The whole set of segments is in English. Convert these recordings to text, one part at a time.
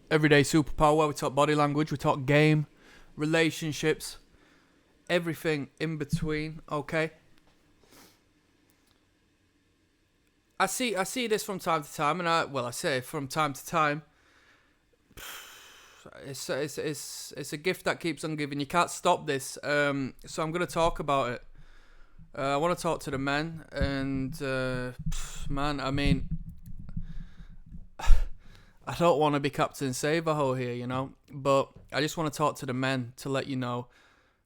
Everyday Superpower, where we talk body language, we talk game, relationships, everything in between, okay? I see this from time to time, and I say from time to time. It's a gift that keeps on giving. You can't stop this. So I'm gonna talk about it. I want to talk to the men, and man, I mean, I don't want to be Captain Save-A-Ho here, you know, but I just want to talk to the men to let you know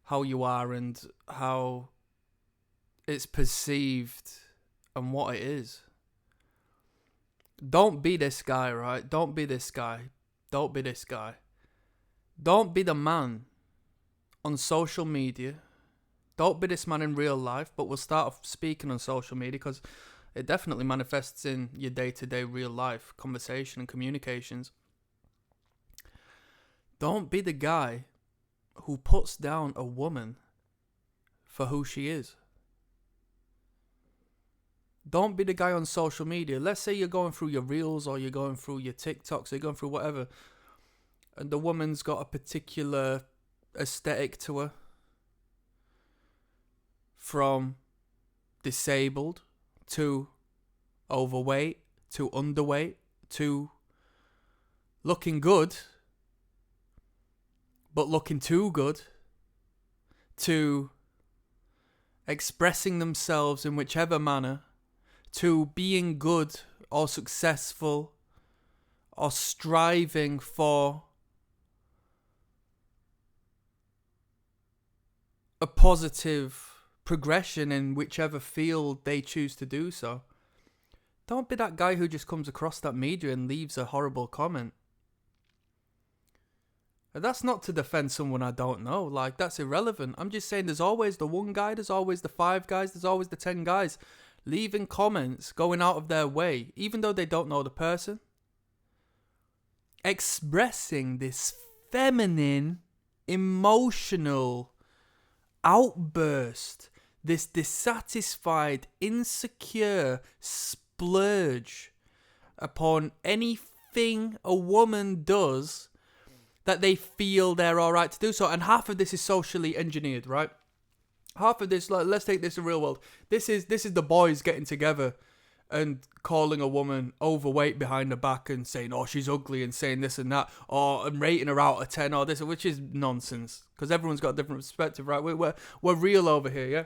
how you are and how it's perceived and what it is. Don't be this guy, right? Don't be this guy. Don't be this guy. Don't be the man on social media. Don't be this man in real life, but we'll start off speaking on social media because it definitely manifests in your day-to-day real life conversation and communications. Don't be the guy who puts down a woman for who she is. Don't be the guy on social media. Let's say you're going through your reels or you're going through your TikToks or you're going through whatever, and the woman's got a particular aesthetic to her. From disabled to overweight to underweight to looking good but looking too good to expressing themselves in whichever manner to being good or successful or striving for a positive progression in whichever field they choose to do so. Don't be that guy who just comes across that media and leaves a horrible comment. And that's not to defend someone I don't know. Like, that's irrelevant. I'm just saying there's always the one guy, there's always the 5 guys, there's always the 10 guys leaving comments, going out of their way, even though they don't know the person, expressing this feminine, emotional outburst, this dissatisfied, insecure splurge upon anything a woman does that they feel they're alright to do so. And half of this is socially engineered, right? Half of this, like, let's take this in real world. This is the boys getting together and calling a woman overweight behind her back and saying, oh, she's ugly, and saying this and that, or and rating her out of 10 or this, which is nonsense because everyone's got a different perspective, right? We're real over here, yeah?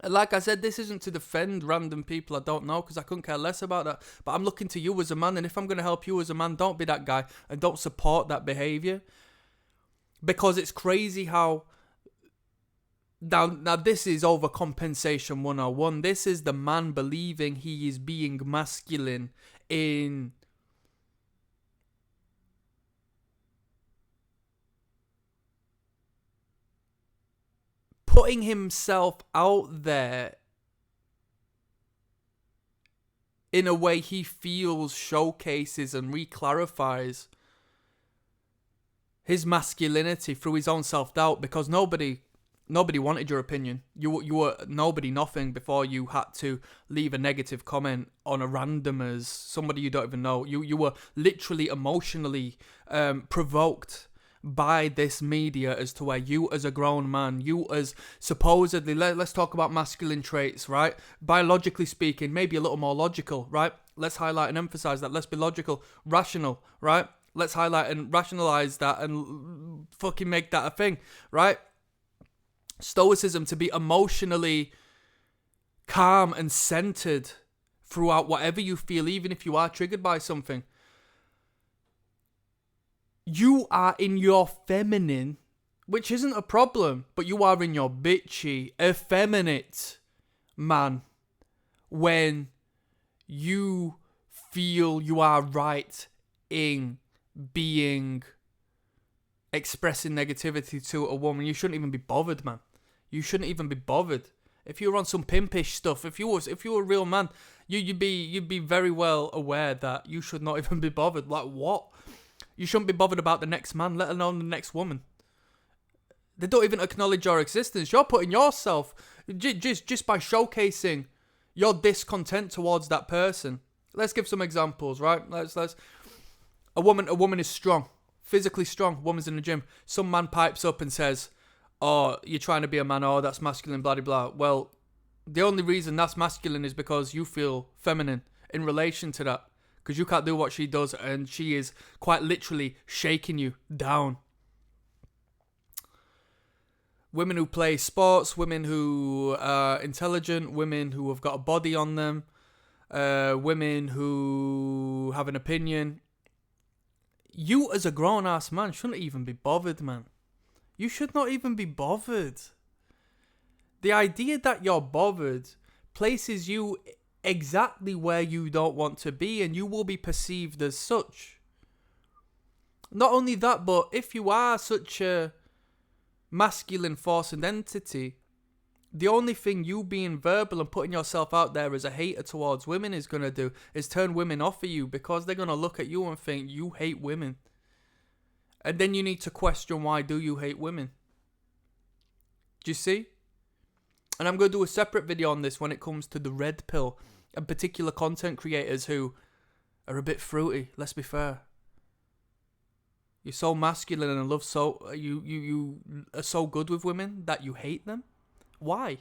And like I said, this isn't to defend random people I don't know because I couldn't care less about that. But I'm looking to you as a man, and if I'm going to help you as a man, don't be that guy and don't support that behaviour. Because it's crazy how... Now this is overcompensation 101. This is the man believing he is being masculine in... putting himself out there in a way he feels showcases and reclarifies his masculinity through his own self-doubt, because nobody wanted your opinion. You were nobody nothing before you had to leave a negative comment on a random as somebody you don't even know. You were literally emotionally provoked by this media as to where you as a grown man, you as supposedly, let's talk about masculine traits, right? Biologically speaking, maybe a little more logical, right? Let's highlight and emphasize that. Let's be logical, rational, right? Let's highlight and rationalize that and fucking make that a thing, right? Stoicism, to be emotionally calm and centered throughout whatever you feel, even if you are triggered by something. You are in your feminine, which isn't a problem, but you are in your bitchy, effeminate man when you feel you are right in being expressing negativity to a woman. You shouldn't even be bothered, man. You shouldn't even be bothered. If you were on some pimpish stuff, if you were a real man, you'd be very well aware that you should not even be bothered. Like, what? You shouldn't be bothered about the next man, let alone the next woman. They don't even acknowledge your existence. You're putting yourself, just by showcasing your discontent towards that person. Let's give some examples, right? Let's. A woman is strong, physically strong. Woman's in the gym. Some man pipes up and says, "Oh, you're trying to be a man. Oh, that's masculine. Blah blah blah." Well, the only reason that's masculine is because you feel feminine in relation to that, because you can't do what she does, and she is quite literally shaking you down. Women who play sports, women who are intelligent, women who have got a body on them, women who have an opinion. You as a grown-ass man shouldn't even be bothered, man. You should not even be bothered. The idea that you're bothered places you exactly where you don't want to be, and you will be perceived as such. Not only that, but if you are such a masculine force and entity, the only thing you being verbal and putting yourself out there as a hater towards women is going to do is turn women off of you, because they're going to look at you and think you hate women. And then you need to question, why do you hate women? Do you see? And I'm going to do a separate video on this when it comes to the red pill and particular content creators who are a bit fruity, let's be fair. You're so masculine and you are so good with women that you hate them? Why?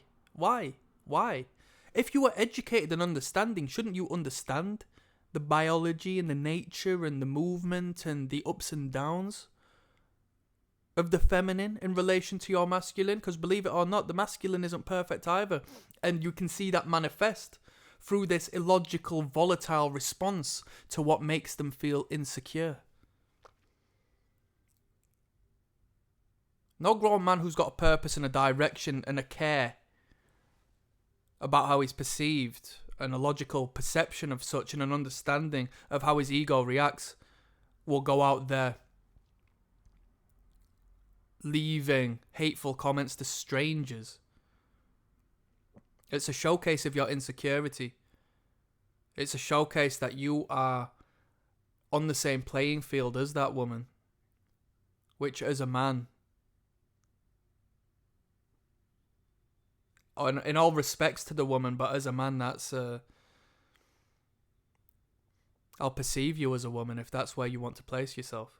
If you were educated and understanding, shouldn't you understand the biology and the nature and the movement and the ups and downs of the feminine in relation to your masculine? Because believe it or not, the masculine isn't perfect either. And you can see that manifest through this illogical, volatile response to what makes them feel insecure. No grown man who's got a purpose and a direction and a care about how he's perceived and a logical perception of such and an understanding of how his ego reacts will go out there leaving hateful comments to strangers. It's a showcase of your insecurity. It's a showcase that you are on the same playing field as that woman, which as a man, in all respects to the woman, but as a man, that's I'll perceive you as a woman if that's where you want to place yourself.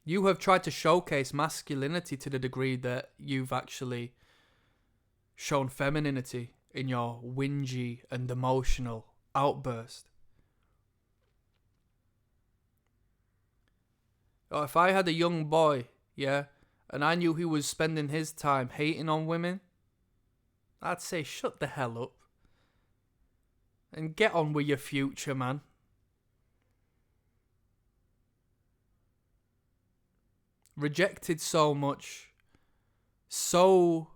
You have tried to showcase masculinity to the degree that you've actually shown femininity in your whingy and emotional outburst. Or if I had a young boy, yeah, and I knew he was spending his time hating on women, I'd say shut the hell up and get on with your future, man. Rejected so much, so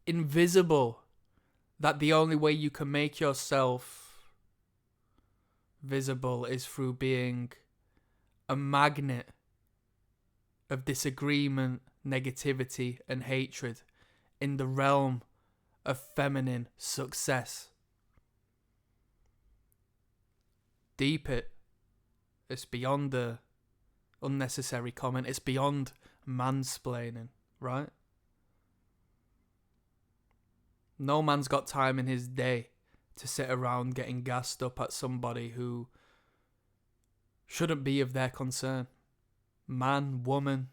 invisible, that the only way you can make yourself visible is through being a magnet of disagreement, negativity, and hatred in the realm of feminine success. Deep it. It's beyond the unnecessary comment. It's beyond mansplaining, right? No man's got time in his day to sit around getting gassed up at somebody who shouldn't be of their concern. Man, woman,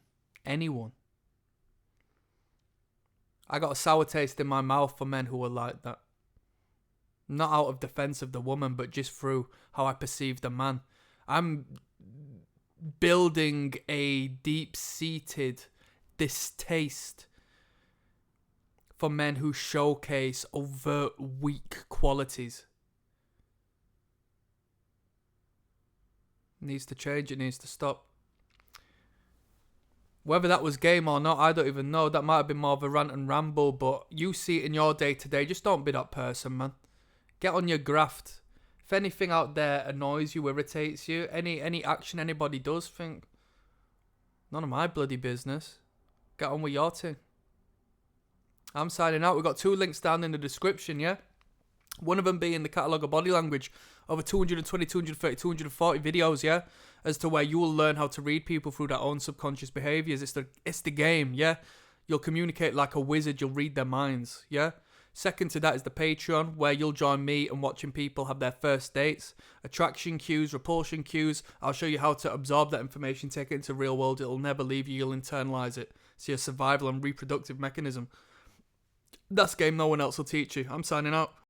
anyone. I got a sour taste in my mouth for men who are like that. Not out of defense of the woman, but just through how I perceive the man. I'm building a deep-seated distaste for men who showcase overt weak qualities. It needs to change, it needs to stop. Whether that was game or not, I don't even know. That might have been more of a rant and ramble, but you see it in your day-to-day. Just don't be that person, man. Get on your graft. If anything out there annoys you, irritates you, any action anybody does, think, none of my bloody business. Get on with your thing. I'm signing out. We've got 2 links down in the description, yeah? One of them being the catalogue of body language. Over 220, 230, 240 videos, yeah? As to where you will learn how to read people through their own subconscious behaviours. It's the game, yeah? You'll communicate like a wizard. You'll read their minds, yeah? Second to that is the Patreon, where you'll join me in watching people have their first dates, attraction cues, repulsion cues. I'll show you how to absorb that information, take it into the real world. It'll never leave you. You'll internalize it. It's your survival and reproductive mechanism. That's game no one else will teach you. I'm signing out.